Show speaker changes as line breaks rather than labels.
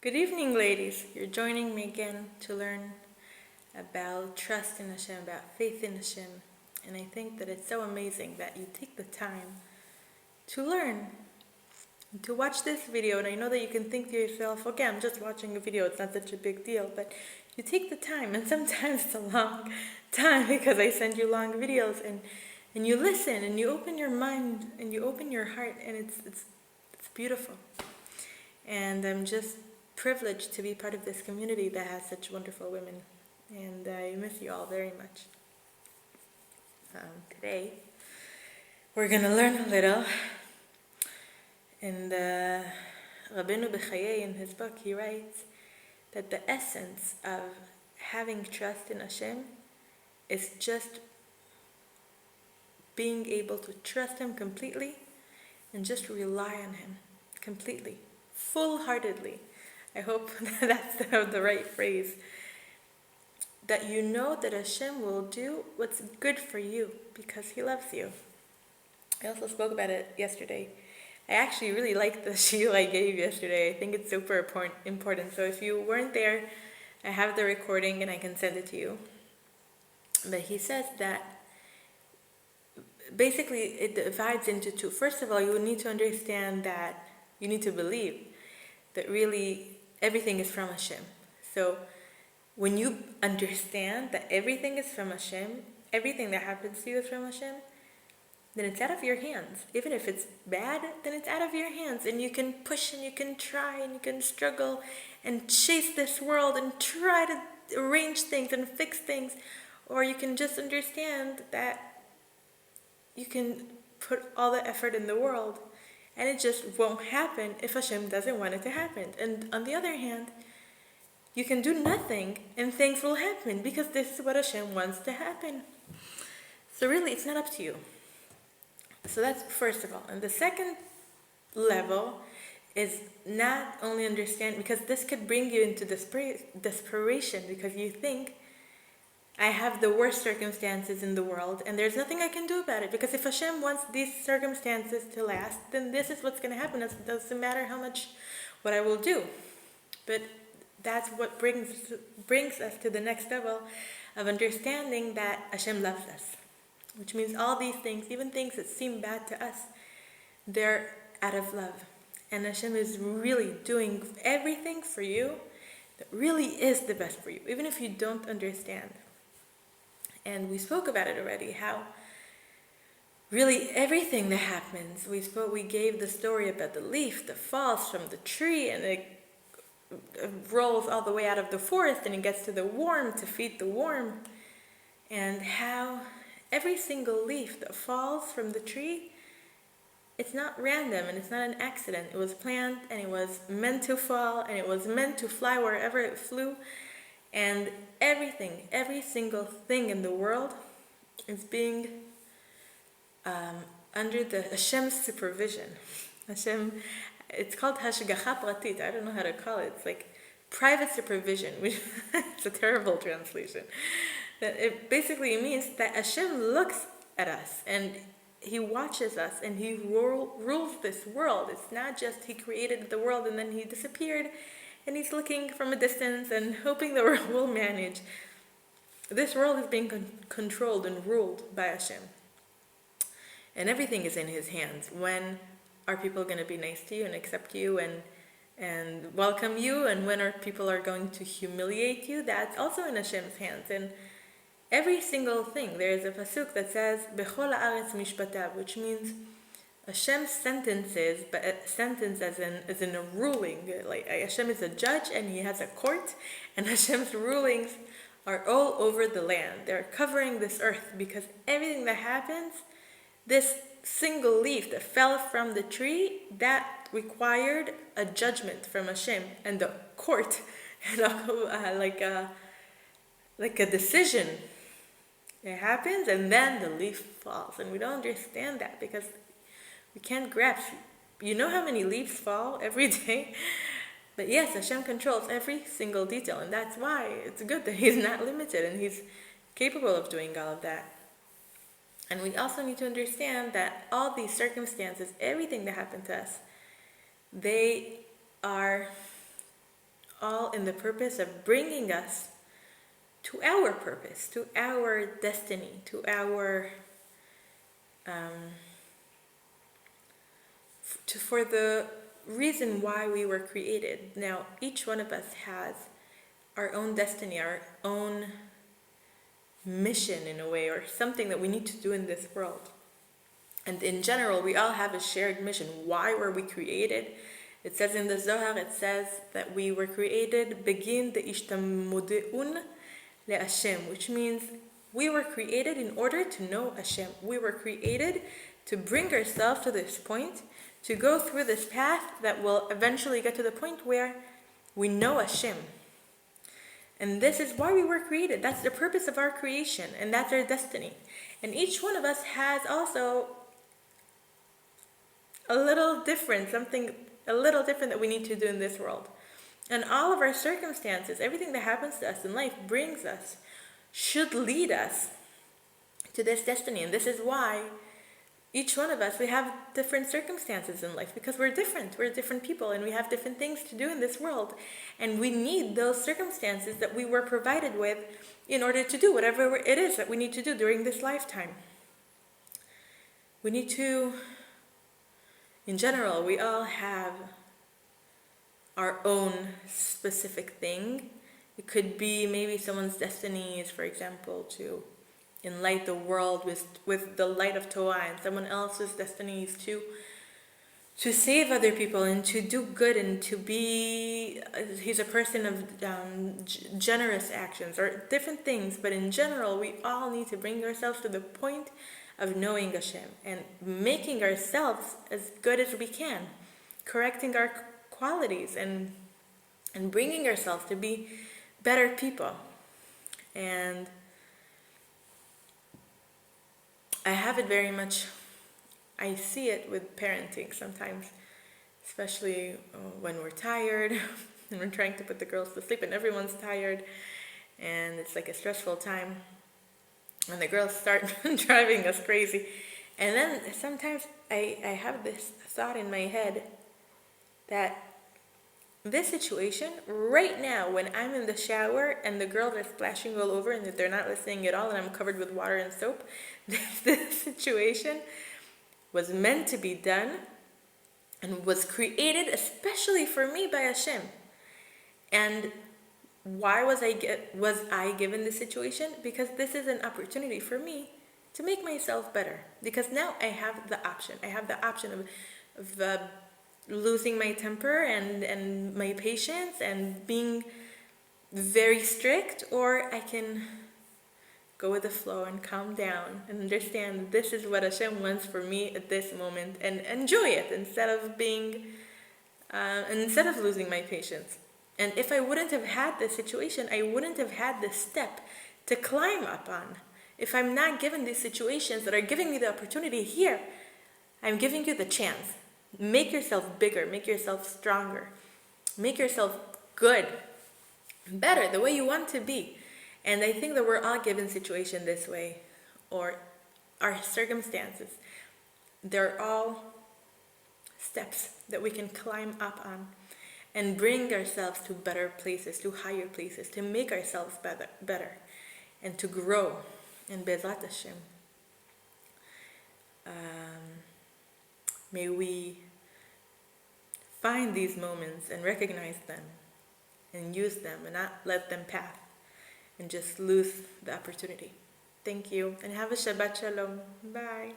Good evening, ladies. You're joining me again to learn about trust in Hashem, about faith in Hashem. And I think that it's so amazing that you take the time to learn, to watch this video. And I know that you can think to yourself, okay, I'm just watching a video, it's not such a big deal. But you take the time, and sometimes it's a long time because I send you long videos, and you listen, and you open your mind, and you open your heart, and it's beautiful. And I'm just privileged to be part of this community that has such wonderful women, and I miss you all very much. Today we're going to learn a little, and Rabbeinu B'Chaye, in his book, he writes that the essence of having trust in Hashem is just being able to trust Him completely and just rely on Him completely, full-heartedly. I hope that's the right phrase. That you know that Hashem will do what's good for you because He loves you. I also spoke about it yesterday. I actually really liked the shiur I gave yesterday. I think it's super important. So if you weren't there, I have the recording and I can send it to you. But he says that basically it divides into two. First of all, you need to understand that you need to believe that really everything is from Hashem. So when you understand that everything is from Hashem, everything that happens to you is from Hashem, then it's out of your hands. Even if it's bad, then it's out of your hands. And you can push and you can try and you can struggle and chase this world and try to arrange things and fix things. Or you can just understand that you can put all the effort in the world and it just won't happen if Hashem doesn't want it to happen. And on the other hand, you can do nothing and things will happen because this is what Hashem wants to happen. So really, it's not up to you. So that's first of all. And the second level is not only understand, because this could bring you into desperation because you think, I have the worst circumstances in the world and there's nothing I can do about it, because if Hashem wants these circumstances to last, then this is what's going to happen. It doesn't matter what I will do. But that's what brings us to the next level of understanding that Hashem loves us, which means all these things, even things that seem bad to us, they're out of love. And Hashem is really doing everything for you that really is the best for you, even if you don't understand. And we spoke about it already, how really everything that happens, we gave the story about the leaf that falls from the tree and it rolls all the way out of the forest and it gets to the worm to feed the worm, and how every single leaf that falls from the tree, it's not random and it's not an accident. It was planned and it was meant to fall and it was meant to fly wherever it flew. And everything, every single thing in the world is being under the Hashem's supervision. Hashem, it's called hashgacha pratit. I don't know how to call it. It's like private supervision. It's a terrible translation. It basically means that Hashem looks at us and He watches us and He rules this world. It's not just He created the world and then He disappeared and He's looking from a distance and hoping the world will manage. This world is being controlled and ruled by Hashem. And everything is in His hands. When are people going to be nice to you and accept you and welcome you? And when are people going to humiliate you? That's also in Hashem's hands. And every single thing, there is a pasuk that says, Bechol haaretz mishpatav, which means Hashem's sentences, but a sentence as in a ruling. Like Hashem is a judge and He has a court, and Hashem's rulings are all over the land. They're covering this earth because everything that happens, this single leaf that fell from the tree, that required a judgment from Hashem and the court, and like a decision. It happens and then the leaf falls, and we don't understand that because we can't grasp. You know how many leaves fall every day? But yes, Hashem controls every single detail, and that's why it's good that He's not limited and He's capable of doing all of that. And we also need to understand that all these circumstances, everything that happened to us, they are all in the purpose of bringing us to our purpose, to our destiny, to our for the reason why we were created. Now, each one of us has our own destiny, our own mission in a way, or something that we need to do in this world. And in general, we all have a shared mission. Why were we created? It says in the Zohar, it says that we were created begin the ishtamudeun le Hashem, which means we were created in order to know Hashem. We were created to bring ourselves to this point, to go through this path that will eventually get to the point where we know Hashem. And this is why we were created. That's the purpose of our creation, and that's our destiny. And each one of us has also a little different, something a little different that we need to do in this world. And all of our circumstances, everything that happens to us in life brings us, should lead us to this destiny. And this is why each one of us, we have different circumstances in life, because we're different people, and we have different things to do in this world, and we need those circumstances that we were provided with in order to do whatever it is that we need to do during this lifetime. We need to, in general, we all have our own specific thing. It could be maybe someone's destiny is, for example, to enlighten the world with the light of Torah, and someone else's destiny is to save other people and to do good and to be, he's a person of generous actions or different things. But in general, we all need to bring ourselves to the point of knowing Hashem and making ourselves as good as we can, correcting our qualities and bringing ourselves to be better people. And I have it very much, I see it with parenting sometimes, especially when we're tired and we're trying to put the girls to sleep and everyone's tired and it's like a stressful time and the girls start driving us crazy. And then sometimes I have this thought in my head that this situation right now, when I'm in the shower and the girls are splashing all over and they're not listening at all and I'm covered with water and soap, this situation was meant to be done and was created especially for me by Hashem. And why was I given this situation? Because this is an opportunity for me to make myself better. Because now I have the option. I have the option of losing my temper and my patience and being very strict, or I can go with the flow and calm down and understand this is what Hashem wants for me at this moment and enjoy it instead of losing my patience. And if I wouldn't have had this situation, I wouldn't have had this step to climb up on. If I'm not given these situations that are giving me the opportunity here, I'm giving you the chance. Make yourself bigger, make yourself stronger, make yourself good, better, the way you want to be. And I think that we're all given situation this way, or our circumstances. They're all steps that we can climb up on and bring ourselves to better places, to higher places, to make ourselves better and to grow in Bezrat Hashem. May we find these moments and recognize them and use them and not let them pass and just lose the opportunity. Thank you and have a Shabbat Shalom. Bye.